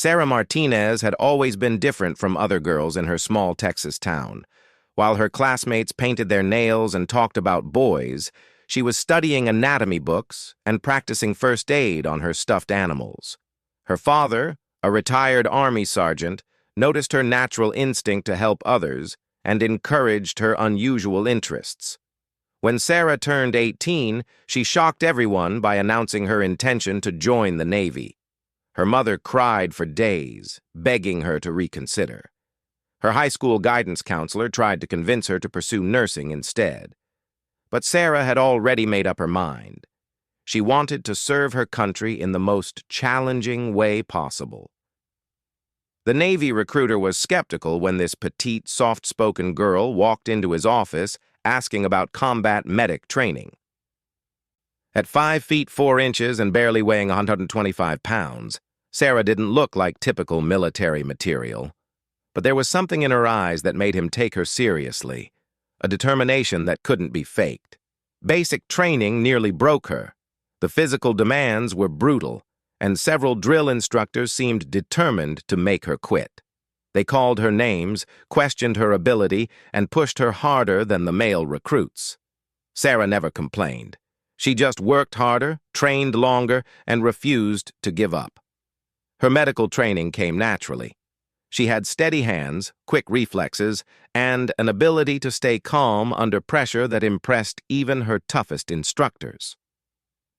Sarah Martinez had always been different from other girls in her small Texas town. While her classmates painted their nails and talked about boys, she was studying anatomy books and practicing first aid on her stuffed animals. Her father, a retired Army sergeant, noticed her natural instinct to help others and encouraged her unusual interests. When Sarah turned 18, she shocked everyone by announcing her intention to join the Navy. Her mother cried for days, begging her to reconsider. Her high school guidance counselor tried to convince her to pursue nursing instead. But Sarah had already made up her mind. She wanted to serve her country in the most challenging way possible. The Navy recruiter was skeptical when this petite, soft-spoken girl walked into his office asking about combat medic training. At 5 feet 4 inches and barely weighing 125 pounds, Sarah didn't look like typical military material. But there was something in her eyes that made him take her seriously, a determination that couldn't be faked. Basic training nearly broke her. The physical demands were brutal, and several drill instructors seemed determined to make her quit. They called her names, questioned her ability, and pushed her harder than the male recruits. Sarah never complained. She just worked harder, trained longer, and refused to give up. Her medical training came naturally. She had steady hands, quick reflexes, and an ability to stay calm under pressure that impressed even her toughest instructors.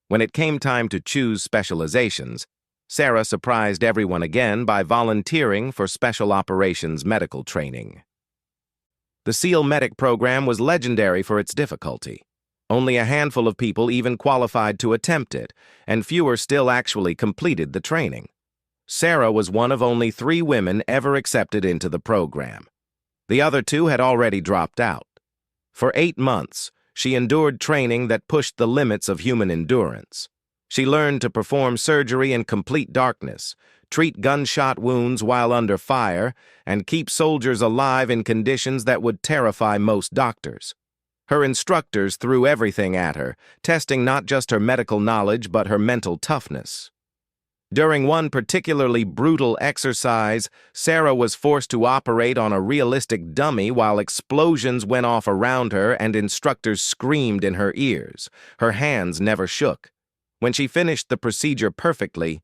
When it came time to choose specializations, Sarah surprised everyone again by volunteering for Special Operations medical training. The SEAL Medic program was legendary for its difficulty. Only a handful of people even qualified to attempt it, and fewer still actually completed the training. Sarah was one of only 3 women ever accepted into the program. The other 2 had already dropped out. For 8 months, she endured training that pushed the limits of human endurance. She learned to perform surgery in complete darkness, treat gunshot wounds while under fire, and keep soldiers alive in conditions that would terrify most doctors. Her instructors threw everything at her, testing not just her medical knowledge but her mental toughness. During one particularly brutal exercise, Sarah was forced to operate on a realistic dummy while explosions went off around her and instructors screamed in her ears. Her hands never shook. When she finished the procedure perfectly,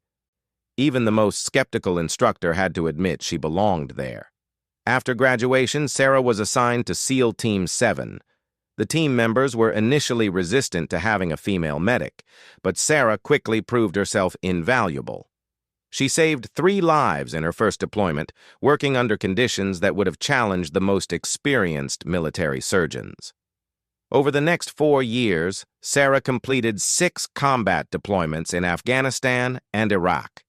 even the most skeptical instructor had to admit she belonged there. After graduation, Sarah was assigned to SEAL Team 7. The team members were initially resistant to having a female medic, but Sarah quickly proved herself invaluable. She saved 3 lives in her first deployment, working under conditions that would have challenged the most experienced military surgeons. Over the next 4 years, Sarah completed 6 combat deployments in Afghanistan and Iraq.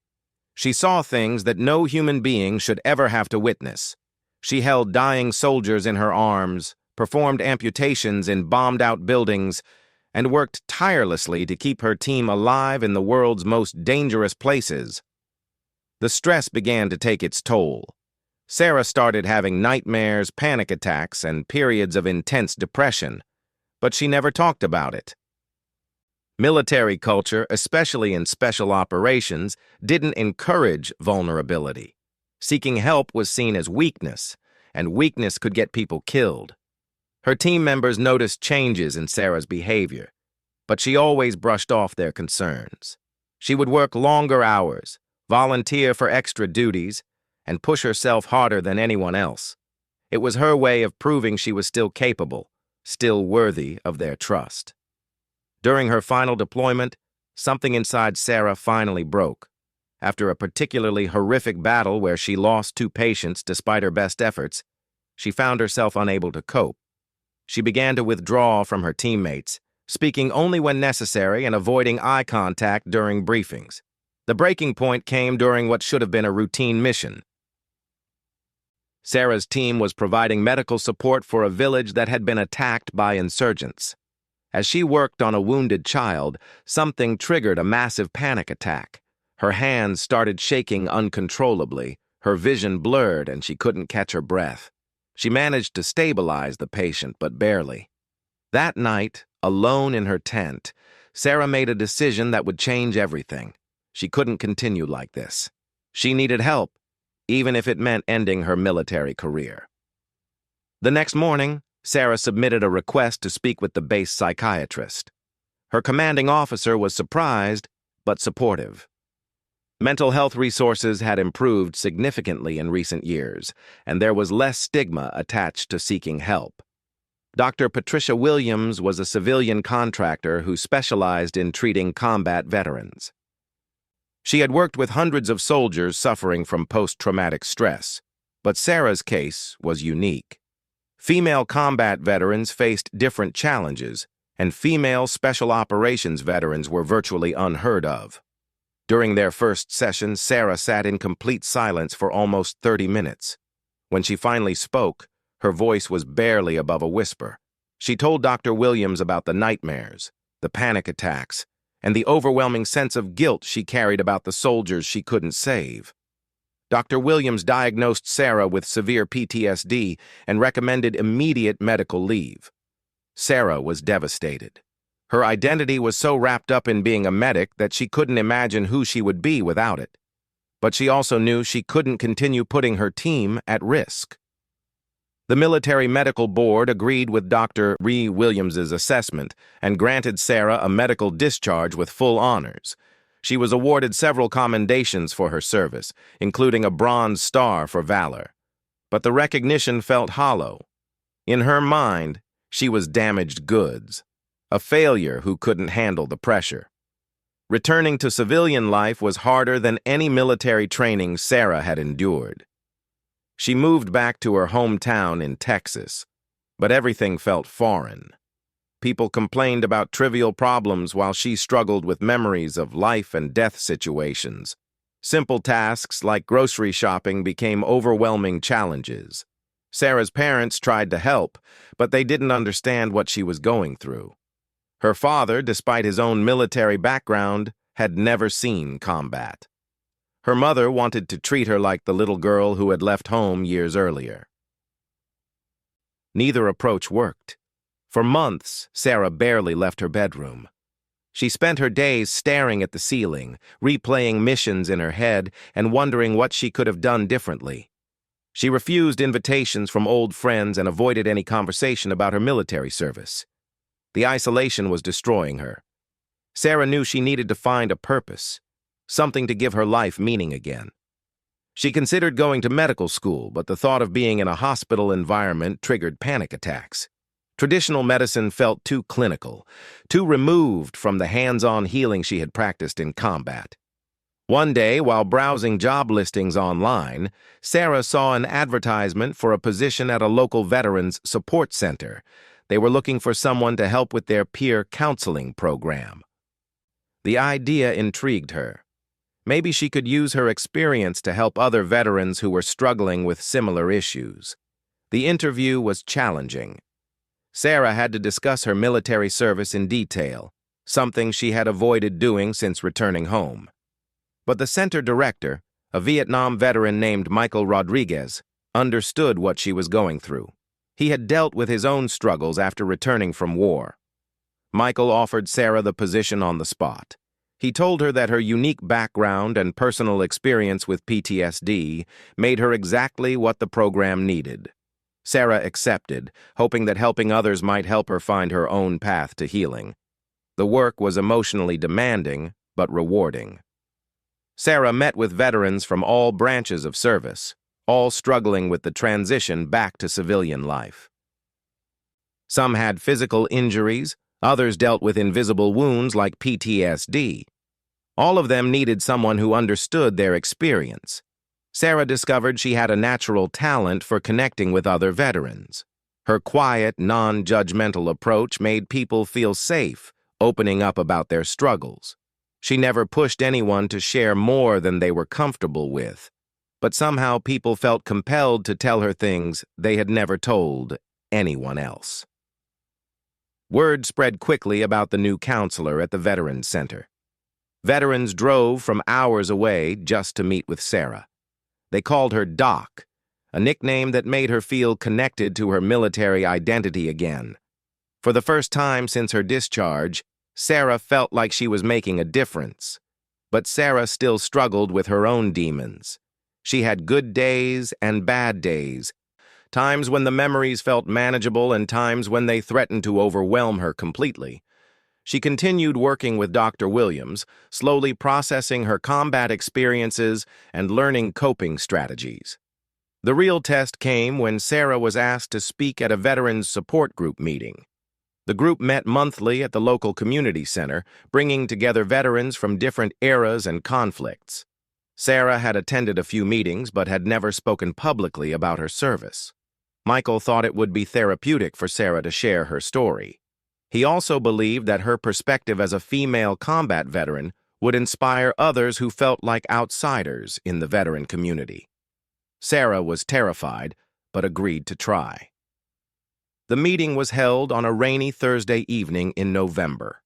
She saw things that no human being should ever have to witness. She held dying soldiers in her arms, performed amputations in bombed-out buildings, and worked tirelessly to keep her team alive in the world's most dangerous places. The stress began to take its toll. Sarah started having nightmares, panic attacks, and periods of intense depression, but she never talked about it. Military culture, especially in special operations, didn't encourage vulnerability. Seeking help was seen as weakness, and weakness could get people killed. Her team members noticed changes in Sarah's behavior, but she always brushed off their concerns. She would work longer hours, volunteer for extra duties, and push herself harder than anyone else. It was her way of proving she was still capable, still worthy of their trust. During her final deployment, something inside Sarah finally broke. After a particularly horrific battle where she lost 2 patients despite her best efforts, she found herself unable to cope. She began to withdraw from her teammates, speaking only when necessary and avoiding eye contact during briefings. The breaking point came during what should have been a routine mission. Sarah's team was providing medical support for a village that had been attacked by insurgents. As she worked on a wounded child, something triggered a massive panic attack. Her hands started shaking uncontrollably, her vision blurred, and she couldn't catch her breath. She managed to stabilize the patient, but barely. That night, alone in her tent, Sarah made a decision that would change everything. She couldn't continue like this. She needed help, even if it meant ending her military career. The next morning, Sarah submitted a request to speak with the base psychiatrist. Her commanding officer was surprised, but supportive. Mental health resources had improved significantly in recent years, and there was less stigma attached to seeking help. Dr. Patricia Williams was a civilian contractor who specialized in treating combat veterans. She had worked with hundreds of soldiers suffering from post-traumatic stress, but Sarah's case was unique. Female combat veterans faced different challenges, and female special operations veterans were virtually unheard of. During their first session, Sarah sat in complete silence for almost 30 minutes. When she finally spoke, her voice was barely above a whisper. She told Dr. Williams about the nightmares, the panic attacks, and the overwhelming sense of guilt she carried about the soldiers she couldn't save. Dr. Williams diagnosed Sarah with severe PTSD and recommended immediate medical leave. Sarah was devastated. Her identity was so wrapped up in being a medic that she couldn't imagine who she would be without it. But she also knew she couldn't continue putting her team at risk. The Military Medical Board agreed with Dr. Williams's assessment and granted Sarah a medical discharge with full honors. She was awarded several commendations for her service, including a Bronze Star for valor. But the recognition felt hollow. In her mind, she was damaged goods, a failure who couldn't handle the pressure. Returning to civilian life was harder than any military training Sarah had endured. She moved back to her hometown in Texas, but everything felt foreign. People complained about trivial problems while she struggled with memories of life and death situations. Simple tasks like grocery shopping became overwhelming challenges. Sarah's parents tried to help, but they didn't understand what she was going through. Her father, despite his own military background, had never seen combat. Her mother wanted to treat her like the little girl who had left home years earlier. Neither approach worked. For months, Sarah barely left her bedroom. She spent her days staring at the ceiling, replaying missions in her head, and wondering what she could have done differently. She refused invitations from old friends and avoided any conversation about her military service. The isolation was destroying her. Sarah knew she needed to find a purpose, something to give her life meaning again. She considered going to medical school, but the thought of being in a hospital environment triggered panic attacks. Traditional medicine felt too clinical, too removed from the hands-on healing she had practiced in combat. One day, while browsing job listings online, Sarah saw an advertisement for a position at a local veterans support center. They were looking for someone to help with their peer counseling program. The idea intrigued her. Maybe she could use her experience to help other veterans who were struggling with similar issues. The interview was challenging. Sarah had to discuss her military service in detail, something she had avoided doing since returning home. But the center director, a Vietnam veteran named Michael Rodriguez, understood what she was going through. He had dealt with his own struggles after returning from war. Michael offered Sarah the position on the spot. He told her that her unique background and personal experience with PTSD made her exactly what the program needed. Sarah accepted, hoping that helping others might help her find her own path to healing. The work was emotionally demanding, but rewarding. Sarah met with veterans from all branches of service, all struggling with the transition back to civilian life. Some had physical injuries, others dealt with invisible wounds like PTSD. All of them needed someone who understood their experience. Sarah discovered she had a natural talent for connecting with other veterans. Her quiet, non-judgmental approach made people feel safe, opening up about their struggles. She never pushed anyone to share more than they were comfortable with, but somehow people felt compelled to tell her things they had never told anyone else. Word spread quickly about the new counselor at the Veterans Center. Veterans drove from hours away just to meet with Sarah. They called her Doc, a nickname that made her feel connected to her military identity again. For the first time since her discharge, Sarah felt like she was making a difference. But Sarah still struggled with her own demons. She had good days and bad days, times when the memories felt manageable and times when they threatened to overwhelm her completely. She continued working with Dr. Williams, slowly processing her combat experiences and learning coping strategies. The real test came when Sarah was asked to speak at a veterans support group meeting. The group met monthly at the local community center, bringing together veterans from different eras and conflicts. Sarah had attended a few meetings but had never spoken publicly about her service. Michael thought it would be therapeutic for Sarah to share her story. He also believed that her perspective as a female combat veteran would inspire others who felt like outsiders in the veteran community. Sarah was terrified, but agreed to try. The meeting was held on a rainy Thursday evening in November.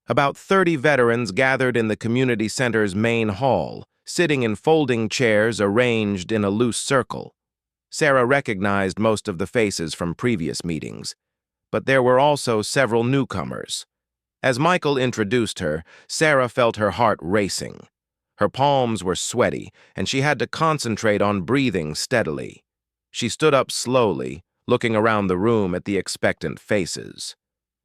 About 30 veterans gathered in the community center's main hall, sitting in folding chairs arranged in a loose circle. Sarah recognized most of the faces from previous meetings, but there were also several newcomers. As Michael introduced her, Sarah felt her heart racing. Her palms were sweaty, and she had to concentrate on breathing steadily. She stood up slowly, looking around the room at the expectant faces.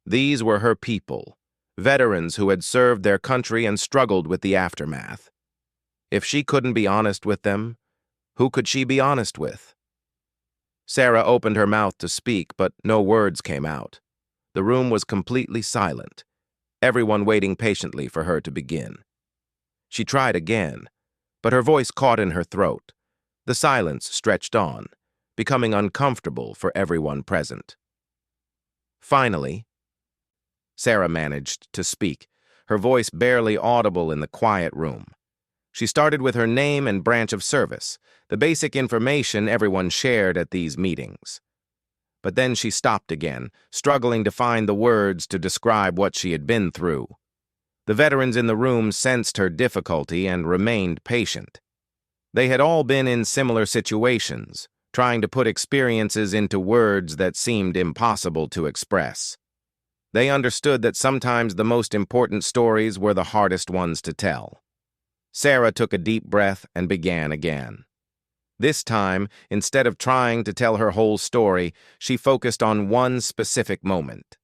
These were her people, veterans who had served their country and struggled with the aftermath. If she couldn't be honest with them, who could she be honest with? Sarah opened her mouth to speak, but no words came out. The room was completely silent, everyone waiting patiently for her to begin. She tried again, but her voice caught in her throat. The silence stretched on, becoming uncomfortable for everyone present. Finally, Sarah managed to speak, her voice barely audible in the quiet room. She started with her name and branch of service, the basic information everyone shared at these meetings. But then she stopped again, struggling to find the words to describe what she had been through. The veterans in the room sensed her difficulty and remained patient. They had all been in similar situations, trying to put experiences into words that seemed impossible to express. They understood that sometimes the most important stories were the hardest ones to tell. Sarah took a deep breath and began again. This time, instead of trying to tell her whole story, she focused on one specific moment.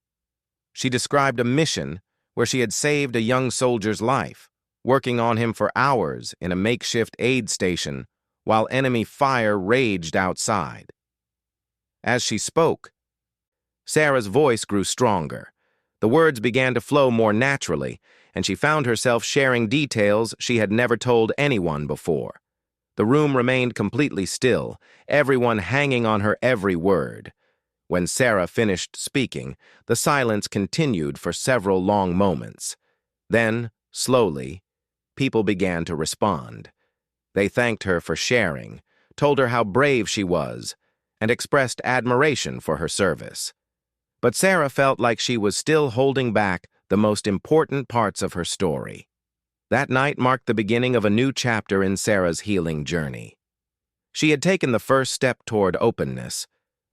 She described a mission where she had saved a young soldier's life, working on him for hours in a makeshift aid station while enemy fire raged outside. As she spoke, Sarah's voice grew stronger. The words began to flow more naturally, and she found herself sharing details she had never told anyone before. The room remained completely still, everyone hanging on her every word. When Sarah finished speaking, the silence continued for several long moments. Then, slowly, people began to respond. They thanked her for sharing, told her how brave she was, and expressed admiration for her service. But Sarah felt like she was still holding back the most important parts of her story. That night marked the beginning of a new chapter in Sarah's healing journey. She had taken the first step toward openness,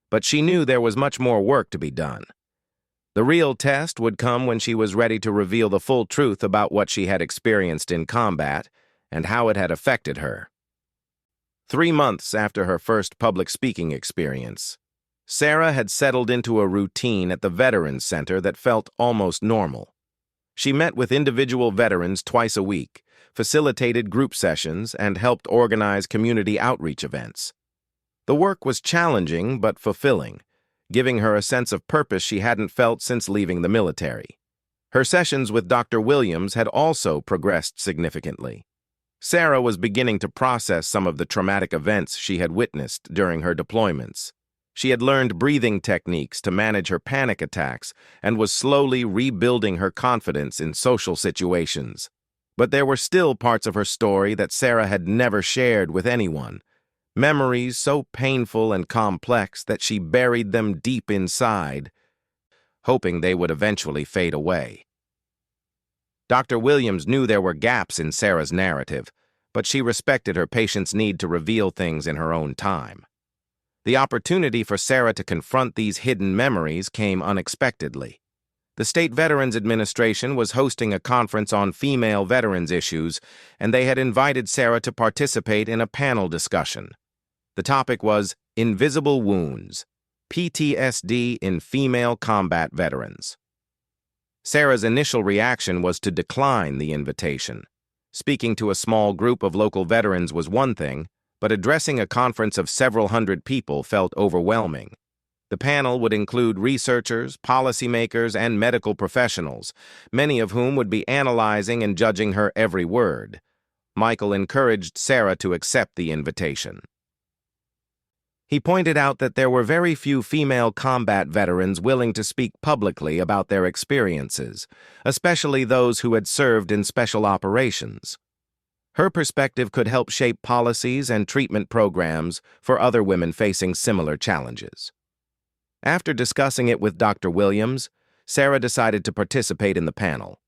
but she knew there was much more work to be done. The real test would come when she was ready to reveal the full truth about what she had experienced in combat and how it had affected her. 3 months after her first public speaking experience, Sarah had settled into a routine at the Veterans Center that felt almost normal. She met with individual veterans twice a week, facilitated group sessions, and helped organize community outreach events. The work was challenging but fulfilling, giving her a sense of purpose she hadn't felt since leaving the military. Her sessions with Dr. Williams had also progressed significantly. Sarah was beginning to process some of the traumatic events she had witnessed during her deployments. She had learned breathing techniques to manage her panic attacks and was slowly rebuilding her confidence in social situations. But there were still parts of her story that Sarah had never shared with anyone, memories so painful and complex that she buried them deep inside, hoping they would eventually fade away. Dr. Williams knew there were gaps in Sarah's narrative, but she respected her patient's need to reveal things in her own time. The opportunity for Sarah to confront these hidden memories came unexpectedly. The State Veterans Administration was hosting a conference on female veterans issues, and they had invited Sarah to participate in a panel discussion. The topic was Invisible Wounds, PTSD in Female Combat Veterans. Sarah's initial reaction was to decline the invitation. Speaking to a small group of local veterans was one thing, but addressing a conference of several hundred people felt overwhelming. The panel would include researchers, policymakers, and medical professionals, many of whom would be analyzing and judging her every word. Michael encouraged Sarah to accept the invitation. He pointed out that there were very few female combat veterans willing to speak publicly about their experiences, especially those who had served in special operations. Her perspective could help shape policies and treatment programs for other women facing similar challenges. After discussing it with Dr. Williams, Sarah decided to participate in the panel.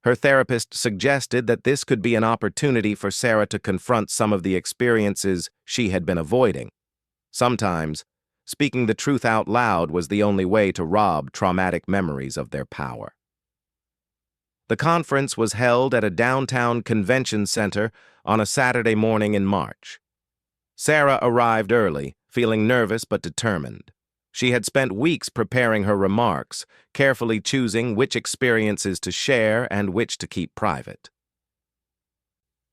Her therapist suggested that this could be an opportunity for Sarah to confront some of the experiences she had been avoiding. Sometimes, speaking the truth out loud was the only way to rob traumatic memories of their power. The conference was held at a downtown convention center on a Saturday morning in March. Sarah arrived early, feeling nervous but determined. She had spent weeks preparing her remarks, carefully choosing which experiences to share and which to keep private.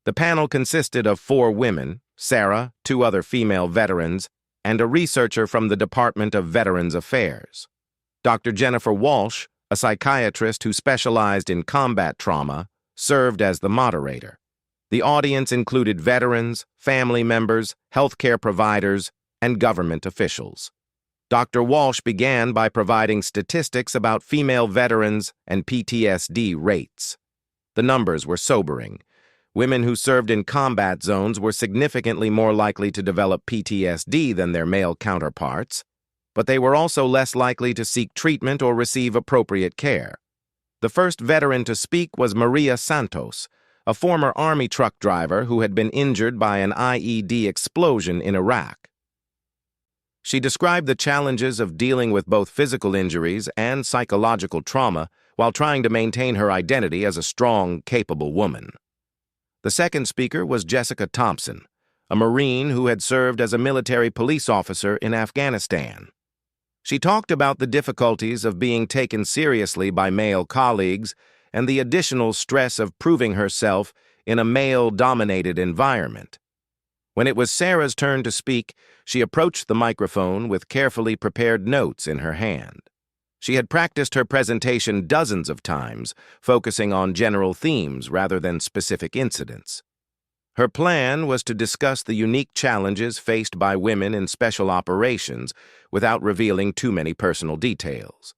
The panel consisted of 4 women, Sarah, 2 other female veterans, and a researcher from the Department of Veterans Affairs. Dr. Jennifer Walsh, a psychiatrist who specialized in combat trauma, served as the moderator. The audience included veterans, family members, healthcare providers, and government officials. Dr. Walsh began by providing statistics about female veterans and PTSD rates. The numbers were sobering. Women who served in combat zones were significantly more likely to develop PTSD than their male counterparts, but they were also less likely to seek treatment or receive appropriate care. The first veteran to speak was Maria Santos, a former Army truck driver who had been injured by an IED explosion in Iraq. She described the challenges of dealing with both physical injuries and psychological trauma while trying to maintain her identity as a strong, capable woman. The second speaker was Jessica Thompson, a Marine who had served as a military police officer in Afghanistan. She talked about the difficulties of being taken seriously by male colleagues and the additional stress of proving herself in a male-dominated environment. When it was Sarah's turn to speak, she approached the microphone with carefully prepared notes in her hand. She had practiced her presentation dozens of times, focusing on general themes rather than specific incidents. Her plan was to discuss the unique challenges faced by women in special operations without revealing too many personal details.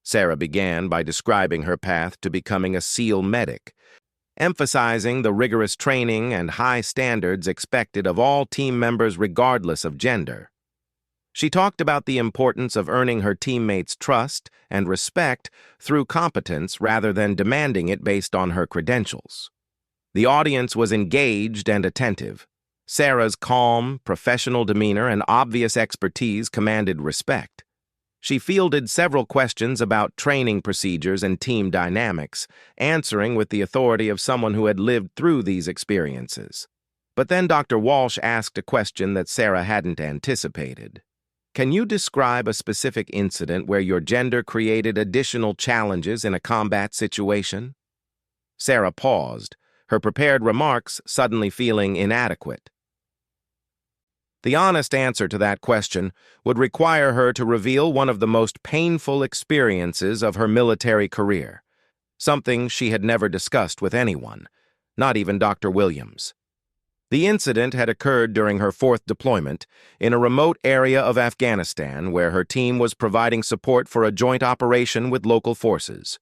Sarah began by describing her path to becoming a SEAL medic, emphasizing the rigorous training and high standards expected of all team members regardless of gender. She talked about the importance of earning her teammates' trust and respect through competence rather than demanding it based on her credentials. The audience was engaged and attentive. Sarah's calm, professional demeanor and obvious expertise commanded respect. She fielded several questions about training procedures and team dynamics, answering with the authority of someone who had lived through these experiences. But then Dr. Walsh asked a question that Sarah hadn't anticipated. Can you describe a specific incident where your gender created additional challenges in a combat situation? Sarah paused, her prepared remarks suddenly feeling inadequate. The honest answer to that question would require her to reveal one of the most painful experiences of her military career, something she had never discussed with anyone, not even Dr. Williams. The incident had occurred during her 4th deployment in a remote area of Afghanistan where her team was providing support for a joint operation with local forces.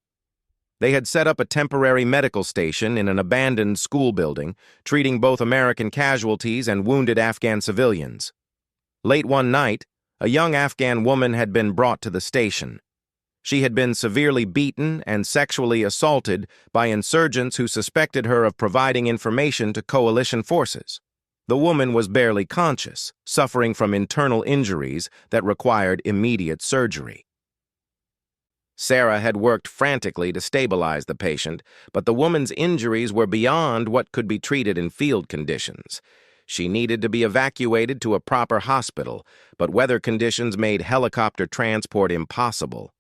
They had set up a temporary medical station in an abandoned school building, treating both American casualties and wounded Afghan civilians. Late one night, a young Afghan woman had been brought to the station. She had been severely beaten and sexually assaulted by insurgents who suspected her of providing information to coalition forces. The woman was barely conscious, suffering from internal injuries that required immediate surgery. Sarah had worked frantically to stabilize the patient, but the woman's injuries were beyond what could be treated in field conditions. She needed to be evacuated to a proper hospital, but weather conditions made helicopter transport impossible.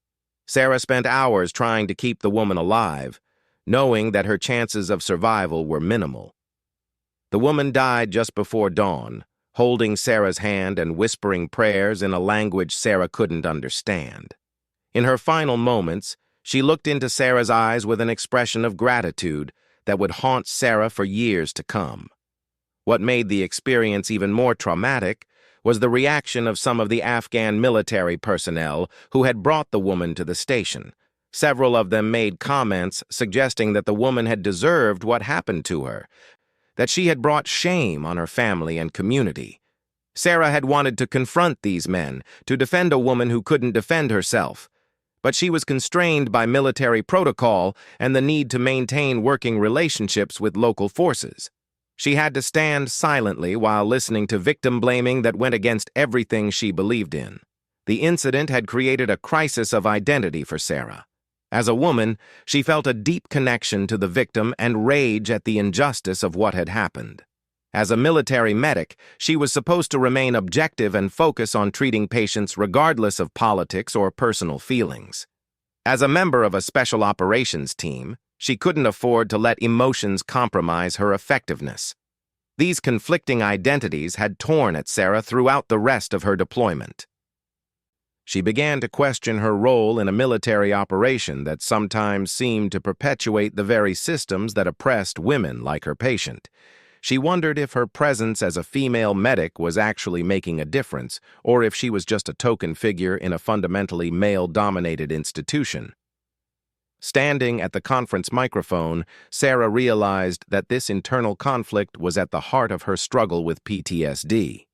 Sarah spent hours trying to keep the woman alive, knowing that her chances of survival were minimal. The woman died just before dawn, holding Sarah's hand and whispering prayers in a language Sarah couldn't understand. In her final moments, she looked into Sarah's eyes with an expression of gratitude that would haunt Sarah for years to come. What made the experience even more traumatic was the reaction of some of the Afghan military personnel who had brought the woman to the station. Several of them made comments suggesting that the woman had deserved what happened to her, that she had brought shame on her family and community. Sarah had wanted to confront these men, to defend a woman who couldn't defend herself, but she was constrained by military protocol and the need to maintain working relationships with local forces. She had to stand silently while listening to victim blaming that went against everything she believed in. The incident had created a crisis of identity for Sarah. As a woman, she felt a deep connection to the victim and rage at the injustice of what had happened. As a military medic, she was supposed to remain objective and focus on treating patients regardless of politics or personal feelings. As a member of a special operations team, she couldn't afford to let emotions compromise her effectiveness. These conflicting identities had torn at Sarah throughout the rest of her deployment. She began to question her role in a military operation that sometimes seemed to perpetuate the very systems that oppressed women like her patient. She wondered if her presence as a female medic was actually making a difference, or if she was just a token figure in a fundamentally male-dominated institution. Standing at the conference microphone, Sarah realized that this internal conflict was at the heart of her struggle with PTSD.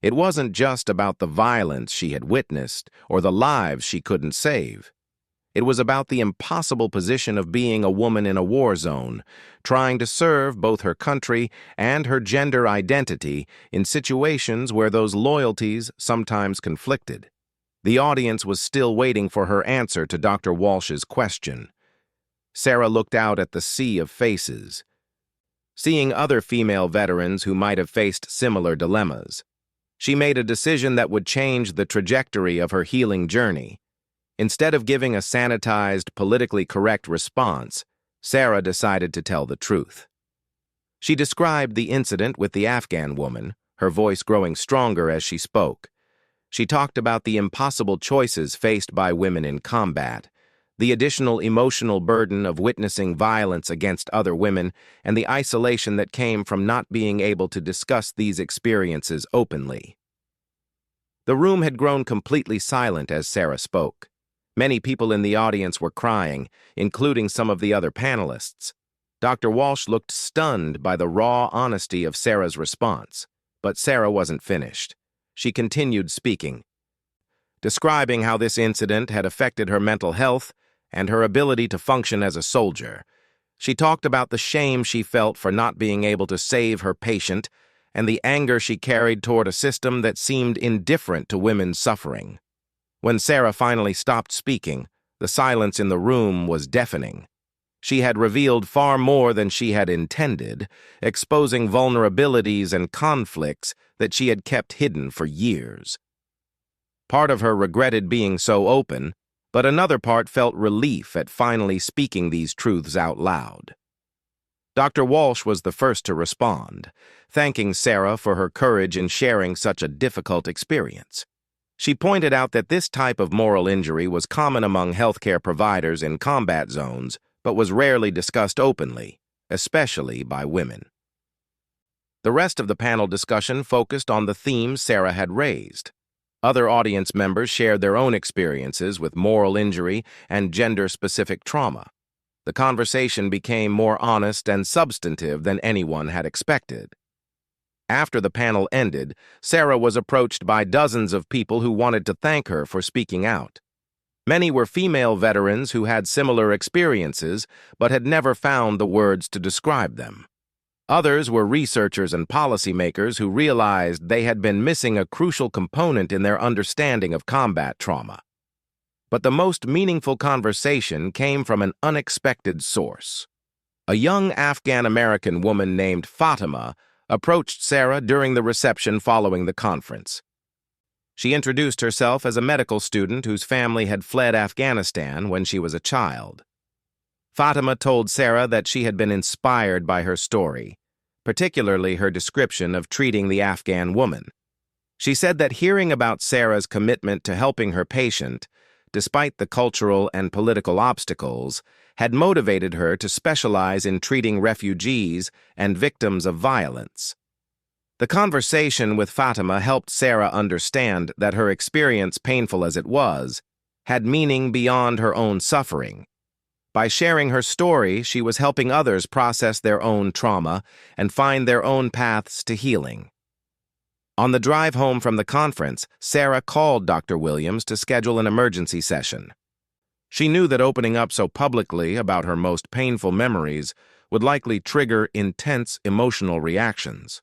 It wasn't just about the violence she had witnessed or the lives she couldn't save. It was about the impossible position of being a woman in a war zone, trying to serve both her country and her gender identity in situations where those loyalties sometimes conflicted. The audience was still waiting for her answer to Dr. Walsh's question. Sarah looked out at the sea of faces, seeing other female veterans who might have faced similar dilemmas. She made a decision that would change the trajectory of her healing journey. Instead of giving a sanitized, politically correct response, Sarah decided to tell the truth. She described the incident with the Afghan woman, her voice growing stronger as she spoke. She talked about the impossible choices faced by women in combat, the additional emotional burden of witnessing violence against other women, and the isolation that came from not being able to discuss these experiences openly. The room had grown completely silent as Sarah spoke. Many people in the audience were crying, including some of the other panelists. Dr. Walsh looked stunned by the raw honesty of Sarah's response, but Sarah wasn't finished. She continued speaking, describing how this incident had affected her mental health and her ability to function as a soldier. She talked about the shame she felt for not being able to save her patient and the anger she carried toward a system that seemed indifferent to women's suffering. When Sarah finally stopped speaking, the silence in the room was deafening. She had revealed far more than she had intended, exposing vulnerabilities and conflicts that she had kept hidden for years. Part of her regretted being so open, but another part felt relief at finally speaking these truths out loud. Dr. Walsh was the first to respond, thanking Sarah for her courage in sharing such a difficult experience. She pointed out that this type of moral injury was common among healthcare providers in combat zones, but was rarely discussed openly, especially by women. The rest of the panel discussion focused on the themes Sarah had raised. Other audience members shared their own experiences with moral injury and gender-specific trauma. The conversation became more honest and substantive than anyone had expected. After the panel ended, Sarah was approached by dozens of people who wanted to thank her for speaking out. Many were female veterans who had similar experiences but had never found the words to describe them. Others were researchers and policymakers who realized they had been missing a crucial component in their understanding of combat trauma. But the most meaningful conversation came from an unexpected source. A young Afghan-American woman named Fatima approached Sarah during the reception following the conference. She introduced herself as a medical student whose family had fled Afghanistan when she was a child. Fatima told Sarah that she had been inspired by her story, particularly her description of treating the Afghan woman. She said that hearing about Sarah's commitment to helping her patient, despite the cultural and political obstacles, had motivated her to specialize in treating refugees and victims of violence. The conversation with Fatima helped Sarah understand that her experience, painful as it was, had meaning beyond her own suffering. By sharing her story, she was helping others process their own trauma and find their own paths to healing. On the drive home from the conference, Sarah called Dr. Williams to schedule an emergency session. She knew that opening up so publicly about her most painful memories would likely trigger intense emotional reactions.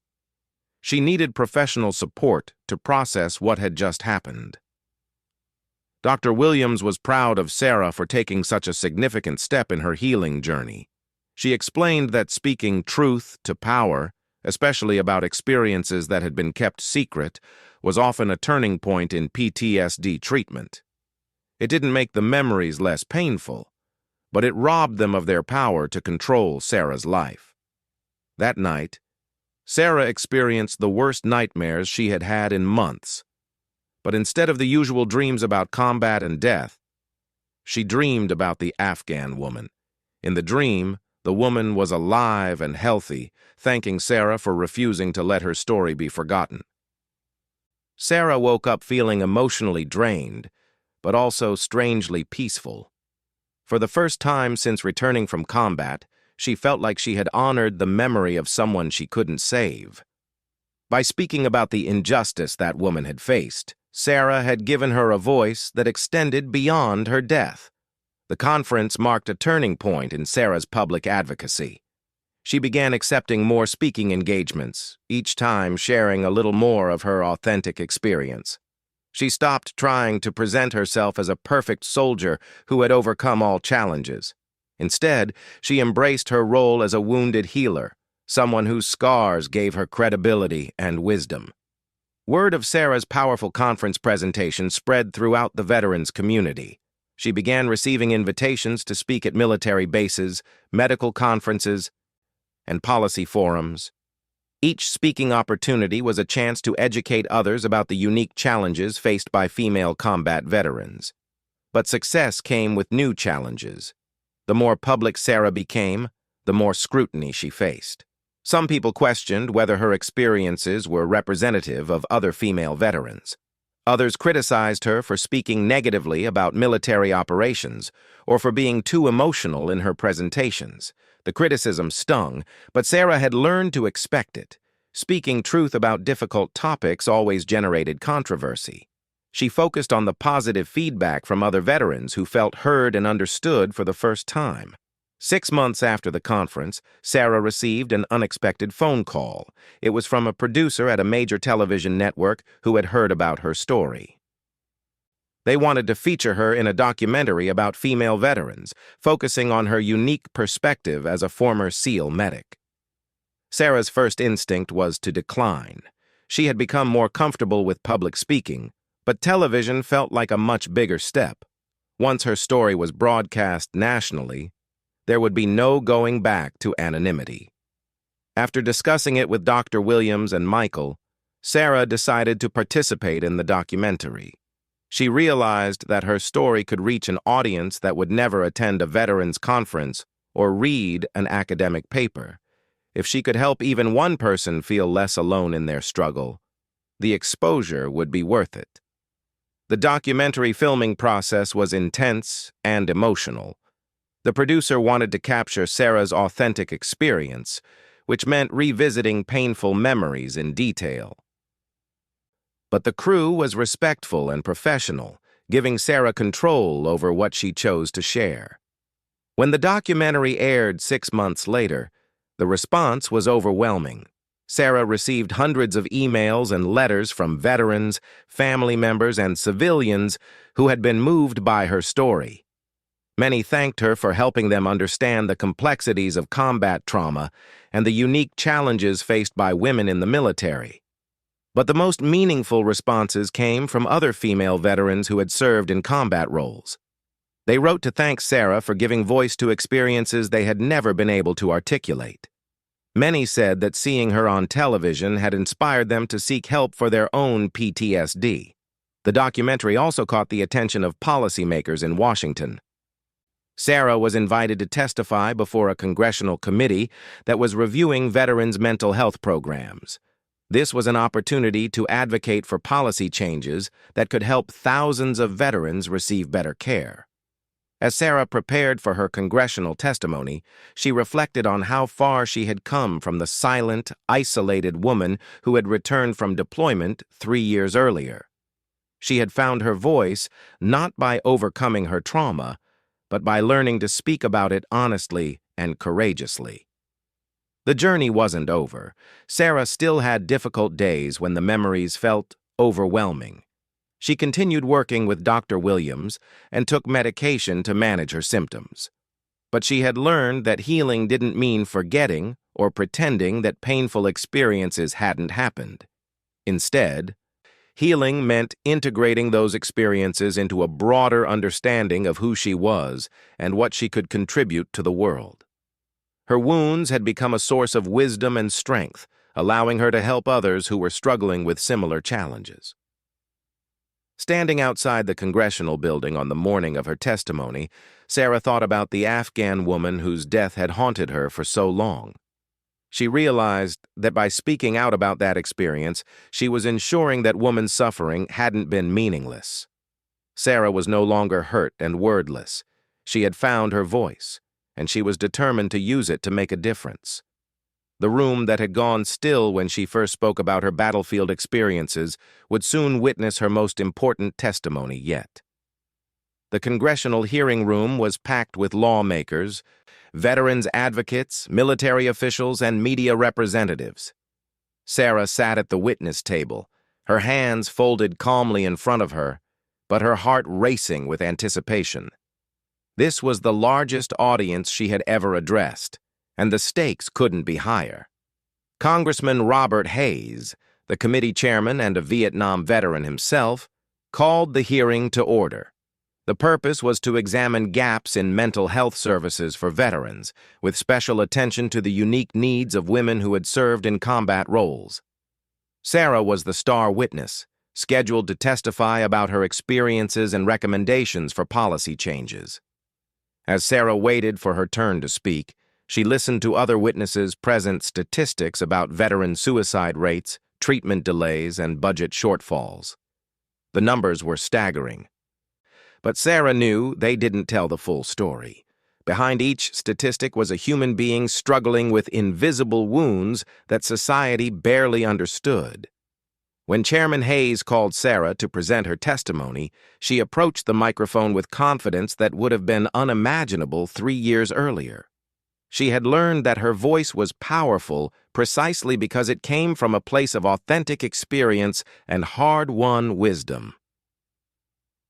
She needed professional support to process what had just happened. Dr. Williams was proud of Sarah for taking such a significant step in her healing journey. She explained that speaking truth to power, especially about experiences that had been kept secret, was often a turning point in PTSD treatment. It didn't make the memories less painful, but it robbed them of their power to control Sarah's life. That night, Sarah experienced the worst nightmares she had had in months. But instead of the usual dreams about combat and death, she dreamed about the Afghan woman. In the dream, the woman was alive and healthy, thanking Sarah for refusing to let her story be forgotten. Sarah woke up feeling emotionally drained, but also strangely peaceful. For the first time since returning from combat, she felt like she had honored the memory of someone she couldn't save. By speaking about the injustice that woman had faced, Sarah had given her a voice that extended beyond her death. The conference marked a turning point in Sarah's public advocacy. She began accepting more speaking engagements, each time sharing a little more of her authentic experience. She stopped trying to present herself as a perfect soldier who had overcome all challenges. Instead, she embraced her role as a wounded healer, someone whose scars gave her credibility and wisdom. Word of Sarah's powerful conference presentation spread throughout the veterans community. She began receiving invitations to speak at military bases, medical conferences, and policy forums. Each speaking opportunity was a chance to educate others about the unique challenges faced by female combat veterans. But success came with new challenges. The more public Sarah became, the more scrutiny she faced. Some people questioned whether her experiences were representative of other female veterans. Others criticized her for speaking negatively about military operations or for being too emotional in her presentations. The criticism stung, but Sarah had learned to expect it. Speaking truth about difficult topics always generated controversy. She focused on the positive feedback from other veterans who felt heard and understood for the first time. 6 months after the conference, Sarah received an unexpected phone call. It was from a producer at a major television network who had heard about her story. They wanted to feature her in a documentary about female veterans, focusing on her unique perspective as a former SEAL medic. Sarah's first instinct was to decline. She had become more comfortable with public speaking, but television felt like a much bigger step. Once her story was broadcast nationally, there would be no going back to anonymity. After discussing it with Dr. Williams and Michael, Sarah decided to participate in the documentary. She realized that her story could reach an audience that would never attend a veterans conference or read an academic paper. If she could help even one person feel less alone in their struggle, the exposure would be worth it. The documentary filming process was intense and emotional. The producer wanted to capture Sarah's authentic experience, which meant revisiting painful memories in detail. But the crew was respectful and professional, giving Sarah control over what she chose to share. When the documentary aired 6 months later, the response was overwhelming. Sarah received hundreds of emails and letters from veterans, family members, and civilians who had been moved by her story. Many thanked her for helping them understand the complexities of combat trauma and the unique challenges faced by women in the military. But the most meaningful responses came from other female veterans who had served in combat roles. They wrote to thank Sarah for giving voice to experiences they had never been able to articulate. Many said that seeing her on television had inspired them to seek help for their own PTSD. The documentary also caught the attention of policymakers in Washington. Sarah was invited to testify before a congressional committee that was reviewing veterans' mental health programs. This was an opportunity to advocate for policy changes that could help thousands of veterans receive better care. As Sarah prepared for her congressional testimony, she reflected on how far she had come from the silent, isolated woman who had returned from deployment 3 years earlier. She had found her voice not by overcoming her trauma, but by learning to speak about it honestly and courageously. The journey wasn't over. Sarah still had difficult days when the memories felt overwhelming. She continued working with Dr. Williams and took medication to manage her symptoms. But she had learned that healing didn't mean forgetting or pretending that painful experiences hadn't happened. Instead, healing meant integrating those experiences into a broader understanding of who she was and what she could contribute to the world. Her wounds had become a source of wisdom and strength, allowing her to help others who were struggling with similar challenges. Standing outside the congressional building on the morning of her testimony, Sarah thought about the Afghan woman whose death had haunted her for so long. She realized that by speaking out about that experience, she was ensuring that woman's suffering hadn't been meaningless. Sarah was no longer hurt and wordless. She had found her voice, and she was determined to use it to make a difference. The room that had gone still when she first spoke about her battlefield experiences would soon witness her most important testimony yet. The congressional hearing room was packed with lawmakers, veterans advocates, military officials, and media representatives. Sarah sat at the witness table, her hands folded calmly in front of her, but her heart racing with anticipation. This was the largest audience she had ever addressed, and the stakes couldn't be higher. Congressman Robert Hayes, the committee chairman and a Vietnam veteran himself, called the hearing to order. The purpose was to examine gaps in mental health services for veterans, with special attention to the unique needs of women who had served in combat roles. Sarah was the star witness, scheduled to testify about her experiences and recommendations for policy changes. As Sarah waited for her turn to speak, she listened to other witnesses present statistics about veteran suicide rates, treatment delays, and budget shortfalls. The numbers were staggering. But Sarah knew they didn't tell the full story. Behind each statistic was a human being struggling with invisible wounds that society barely understood. When Chairman Hayes called Sarah to present her testimony, she approached the microphone with confidence that would have been unimaginable 3 years earlier. She had learned that her voice was powerful precisely because it came from a place of authentic experience and hard-won wisdom.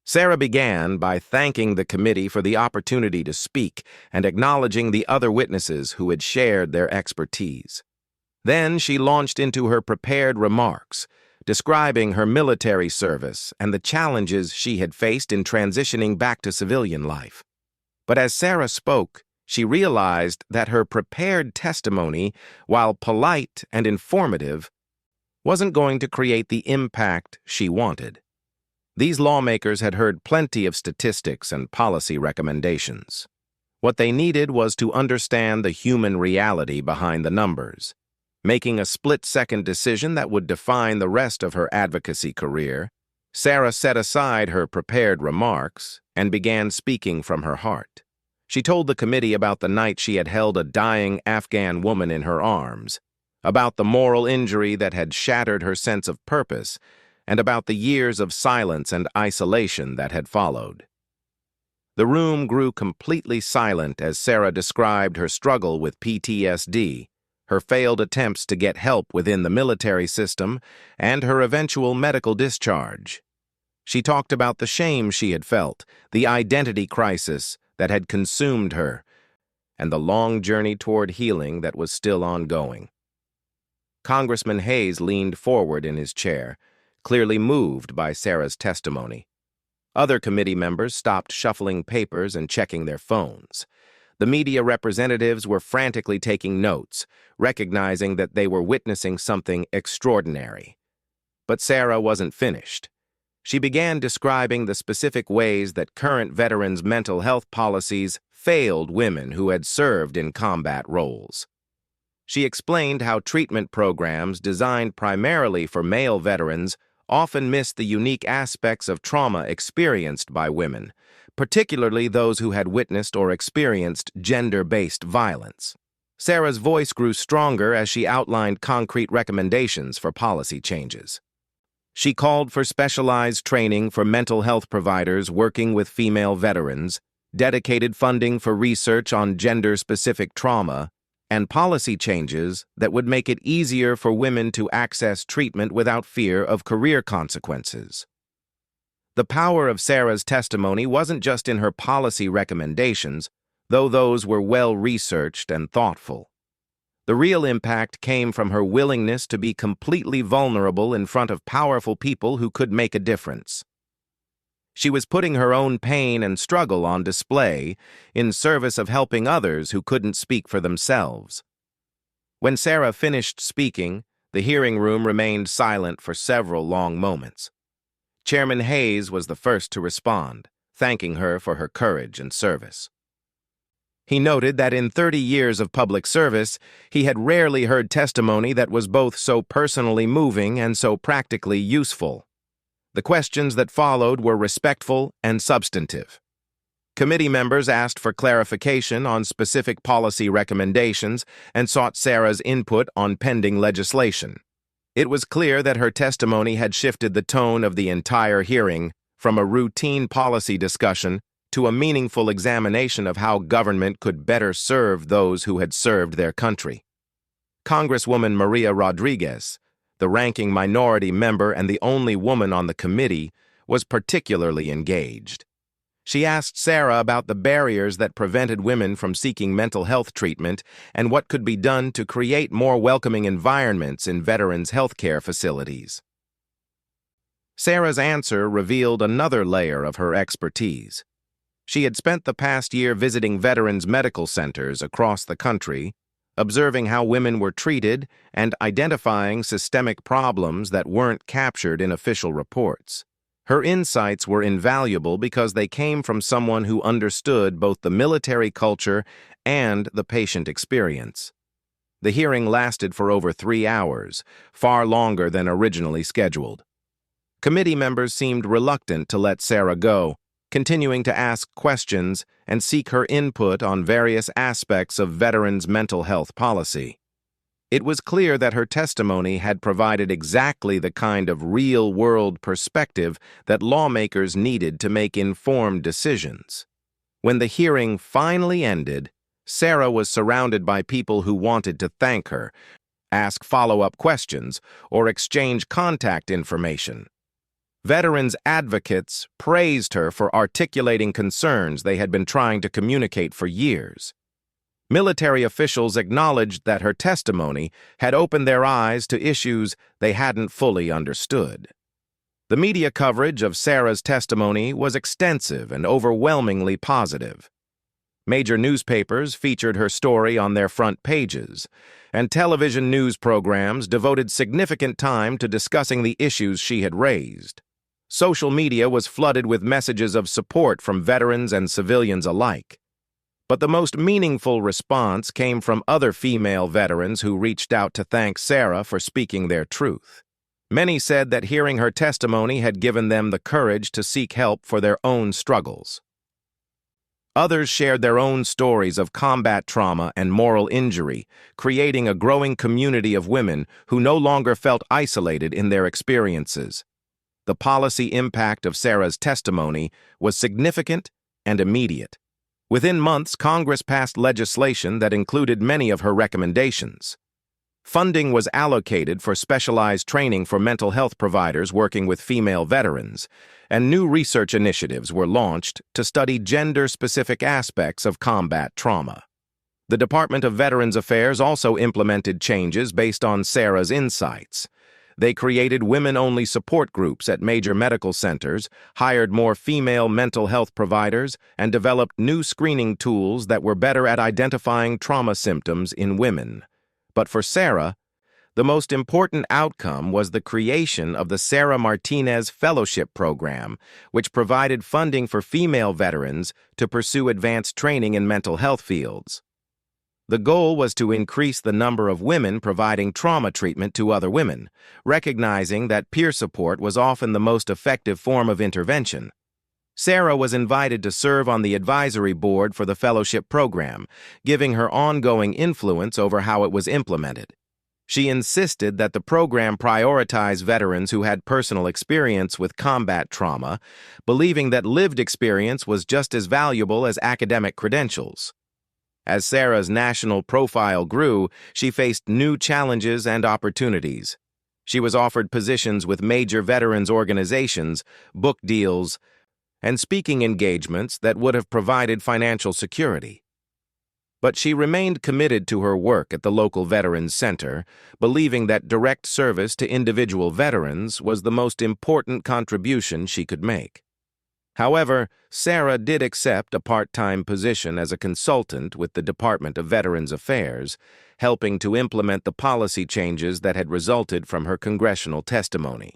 Sarah began by thanking the committee for the opportunity to speak and acknowledging the other witnesses who had shared their expertise. Then she launched into her prepared remarks, describing her military service and the challenges she had faced in transitioning back to civilian life. But as Sarah spoke, she realized that her prepared testimony, while polite and informative, wasn't going to create the impact she wanted. These lawmakers had heard plenty of statistics and policy recommendations. What they needed was to understand the human reality behind the numbers. Making a split-second decision that would define the rest of her advocacy career, Sarah set aside her prepared remarks and began speaking from her heart. She told the committee about the night she had held a dying Afghan woman in her arms, about the moral injury that had shattered her sense of purpose, and about the years of silence and isolation that had followed. The room grew completely silent as Sarah described her struggle with PTSD, her failed attempts to get help within the military system, and her eventual medical discharge. She talked about the shame she had felt, the identity crisis that had consumed her, and the long journey toward healing that was still ongoing. Congressman Hayes leaned forward in his chair, clearly moved by Sarah's testimony. Other committee members stopped shuffling papers and checking their phones. The media representatives were frantically taking notes, recognizing that they were witnessing something extraordinary. But Sarah wasn't finished. She began describing the specific ways that current veterans' mental health policies failed women who had served in combat roles. She explained how treatment programs designed primarily for male veterans often missed the unique aspects of trauma experienced by women, particularly those who had witnessed or experienced gender-based violence. Sarah's voice grew stronger as she outlined concrete recommendations for policy changes. She called for specialized training for mental health providers working with female veterans, dedicated funding for research on gender-specific trauma, and policy changes that would make it easier for women to access treatment without fear of career consequences. The power of Sarah's testimony wasn't just in her policy recommendations, though those were well-researched and thoughtful. The real impact came from her willingness to be completely vulnerable in front of powerful people who could make a difference. She was putting her own pain and struggle on display in service of helping others who couldn't speak for themselves. When Sarah finished speaking, the hearing room remained silent for several long moments. Chairman Hayes was the first to respond, thanking her for her courage and service. He noted that in 30 years of public service, he had rarely heard testimony that was both so personally moving and so practically useful. The questions that followed were respectful and substantive. Committee members asked for clarification on specific policy recommendations and sought Sarah's input on pending legislation. It was clear that her testimony had shifted the tone of the entire hearing from a routine policy discussion to a meaningful examination of how government could better serve those who had served their country. Congresswoman Maria Rodriguez, the ranking minority member and the only woman on the committee, was particularly engaged. She asked Sarah about the barriers that prevented women from seeking mental health treatment and what could be done to create more welcoming environments in veterans' healthcare facilities. Sarah's answer revealed another layer of her expertise. She had spent the past year visiting veterans' medical centers across the country, observing how women were treated and identifying systemic problems that weren't captured in official reports. Her insights were invaluable because they came from someone who understood both the military culture and the patient experience. The hearing lasted for over 3 hours, far longer than originally scheduled. Committee members seemed reluctant to let Sarah go, continuing to ask questions and seek her input on various aspects of veterans' mental health policy. It was clear that her testimony had provided exactly the kind of real-world perspective that lawmakers needed to make informed decisions. When the hearing finally ended, Sarah was surrounded by people who wanted to thank her, ask follow-up questions, or exchange contact information. Veterans advocates praised her for articulating concerns they had been trying to communicate for years. Military officials acknowledged that her testimony had opened their eyes to issues they hadn't fully understood. The media coverage of Sarah's testimony was extensive and overwhelmingly positive. Major newspapers featured her story on their front pages, and television news programs devoted significant time to discussing the issues she had raised. Social media was flooded with messages of support from veterans and civilians alike. But the most meaningful response came from other female veterans who reached out to thank Sarah for speaking their truth. Many said that hearing her testimony had given them the courage to seek help for their own struggles. Others shared their own stories of combat trauma and moral injury, creating a growing community of women who no longer felt isolated in their experiences. The policy impact of Sarah's testimony was significant and immediate. Within months, Congress passed legislation that included many of her recommendations. Funding was allocated for specialized training for mental health providers working with female veterans, and new research initiatives were launched to study gender-specific aspects of combat trauma. The Department of Veterans Affairs also implemented changes based on Sarah's insights. They created women-only support groups at major medical centers, hired more female mental health providers, and developed new screening tools that were better at identifying trauma symptoms in women. But for Sarah, the most important outcome was the creation of the Sarah Martinez Fellowship Program, which provided funding for female veterans to pursue advanced training in mental health fields. The goal was to increase the number of women providing trauma treatment to other women, recognizing that peer support was often the most effective form of intervention. Sarah was invited to serve on the advisory board for the fellowship program, giving her ongoing influence over how it was implemented. She insisted that the program prioritize veterans who had personal experience with combat trauma, believing that lived experience was just as valuable as academic credentials. As Sarah's national profile grew, she faced new challenges and opportunities. She was offered positions with major veterans organizations, book deals, and speaking engagements that would have provided financial security. But she remained committed to her work at the local Veterans Center, believing that direct service to individual veterans was the most important contribution she could make. However, Sarah did accept a part-time position as a consultant with the Department of Veterans Affairs, helping to implement the policy changes that had resulted from her congressional testimony.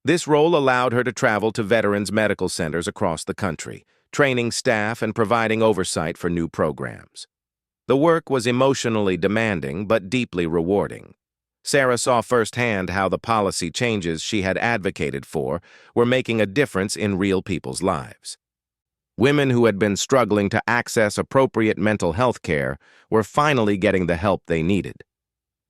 This role allowed her to travel to veterans' medical centers across the country, training staff and providing oversight for new programs. The work was emotionally demanding but deeply rewarding. Sarah saw firsthand how the policy changes she had advocated for were making a difference in real people's lives. Women who had been struggling to access appropriate mental health care were finally getting the help they needed.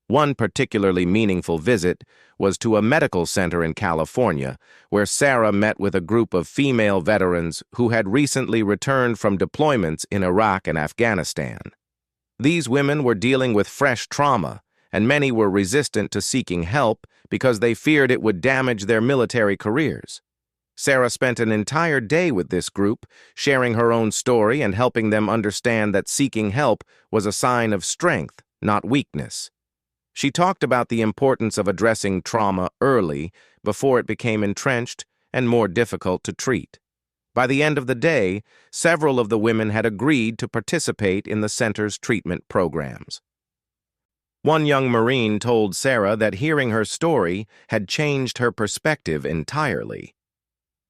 One particularly meaningful visit was to a medical center in California, where Sarah met with a group of female veterans who had recently returned from deployments in Iraq and Afghanistan. These women were dealing with fresh trauma, and many were resistant to seeking help because they feared it would damage their military careers. Sarah spent an entire day with this group, sharing her own story and helping them understand that seeking help was a sign of strength, not weakness. She talked about the importance of addressing trauma early before it became entrenched and more difficult to treat. By the end of the day, several of the women had agreed to participate in the center's treatment programs. One young Marine told Sarah that hearing her story had changed her perspective entirely.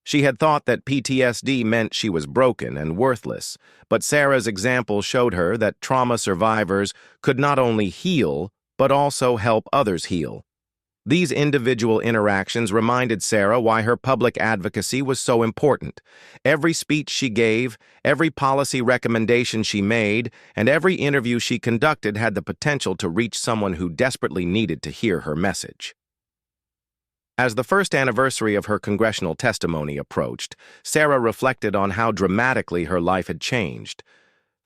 She had thought that PTSD meant she was broken and worthless, but Sarah's example showed her that trauma survivors could not only heal, but also help others heal. These individual interactions reminded Sarah why her public advocacy was so important. Every speech she gave, every policy recommendation she made, and every interview she conducted had the potential to reach someone who desperately needed to hear her message. As the first anniversary of her congressional testimony approached, Sarah reflected on how dramatically her life had changed.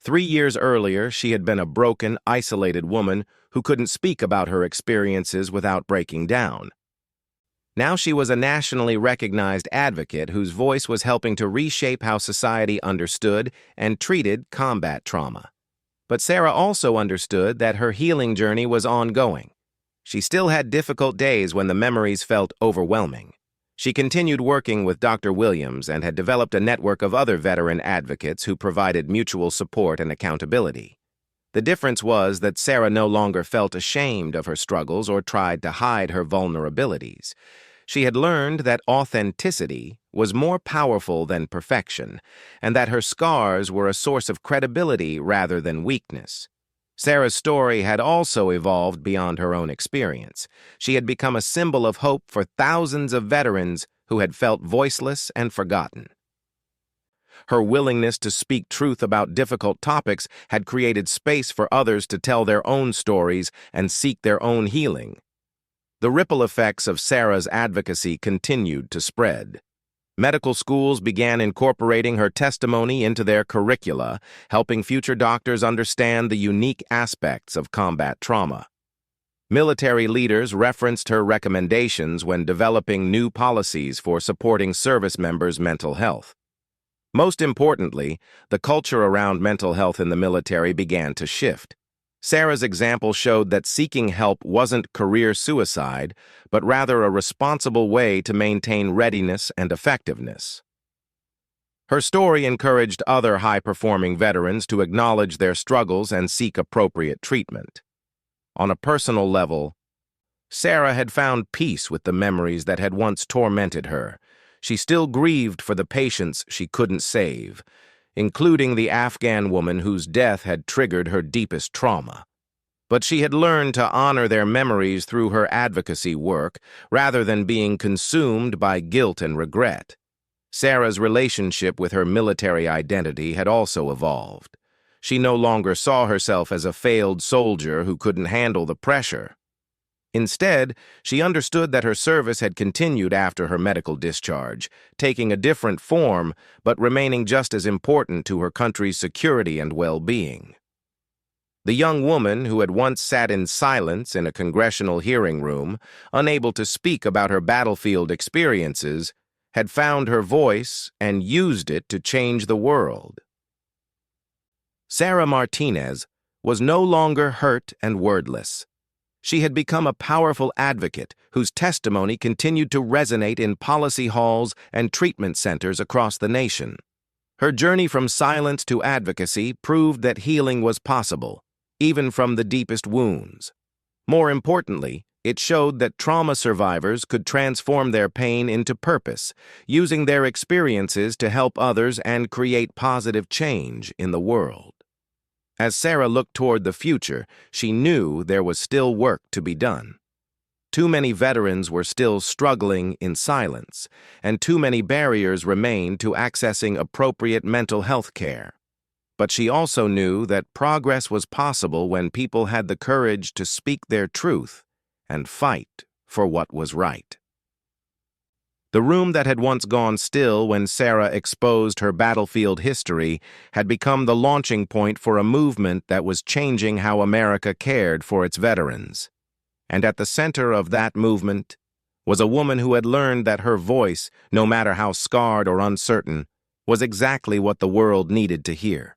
3 years earlier, she had been a broken, isolated woman who couldn't speak about her experiences without breaking down. Now she was a nationally recognized advocate whose voice was helping to reshape how society understood and treated combat trauma. But Sarah also understood that her healing journey was ongoing. She still had difficult days when the memories felt overwhelming. She continued working with Dr. Williams and had developed a network of other veteran advocates who provided mutual support and accountability. The difference was that Sarah no longer felt ashamed of her struggles or tried to hide her vulnerabilities. She had learned that authenticity was more powerful than perfection, and that her scars were a source of credibility rather than weakness. Sarah's story had also evolved beyond her own experience. She had become a symbol of hope for thousands of veterans who had felt voiceless and forgotten. Her willingness to speak truth about difficult topics had created space for others to tell their own stories and seek their own healing. The ripple effects of Sarah's advocacy continued to spread. Medical schools began incorporating her testimony into their curricula, helping future doctors understand the unique aspects of combat trauma. Military leaders referenced her recommendations when developing new policies for supporting service members' mental health. Most importantly, the culture around mental health in the military began to shift. Sarah's example showed that seeking help wasn't career suicide, but rather a responsible way to maintain readiness and effectiveness. Her story encouraged other high-performing veterans to acknowledge their struggles and seek appropriate treatment. On a personal level, Sarah had found peace with the memories that had once tormented her. She still grieved for the patients she couldn't save, including the Afghan woman whose death had triggered her deepest trauma. But she had learned to honor their memories through her advocacy work, rather than being consumed by guilt and regret. Sarah's relationship with her military identity had also evolved. She no longer saw herself as a failed soldier who couldn't handle the pressure. Instead, she understood that her service had continued after her medical discharge, taking a different form but remaining just as important to her country's security and well-being. The young woman who had once sat in silence in a congressional hearing room, unable to speak about her battlefield experiences, had found her voice and used it to change the world. Sarah Martinez was no longer hurt and wordless. She had become a powerful advocate whose testimony continued to resonate in policy halls and treatment centers across the nation. Her journey from silence to advocacy proved that healing was possible, even from the deepest wounds. More importantly, it showed that trauma survivors could transform their pain into purpose, using their experiences to help others and create positive change in the world. As Sarah looked toward the future, she knew there was still work to be done. Too many veterans were still struggling in silence, and too many barriers remained to accessing appropriate mental health care. But she also knew that progress was possible when people had the courage to speak their truth and fight for what was right. The room that had once gone still when Sarah exposed her battlefield history had become the launching point for a movement that was changing how America cared for its veterans. And at the center of that movement was a woman who had learned that her voice, no matter how scarred or uncertain, was exactly what the world needed to hear.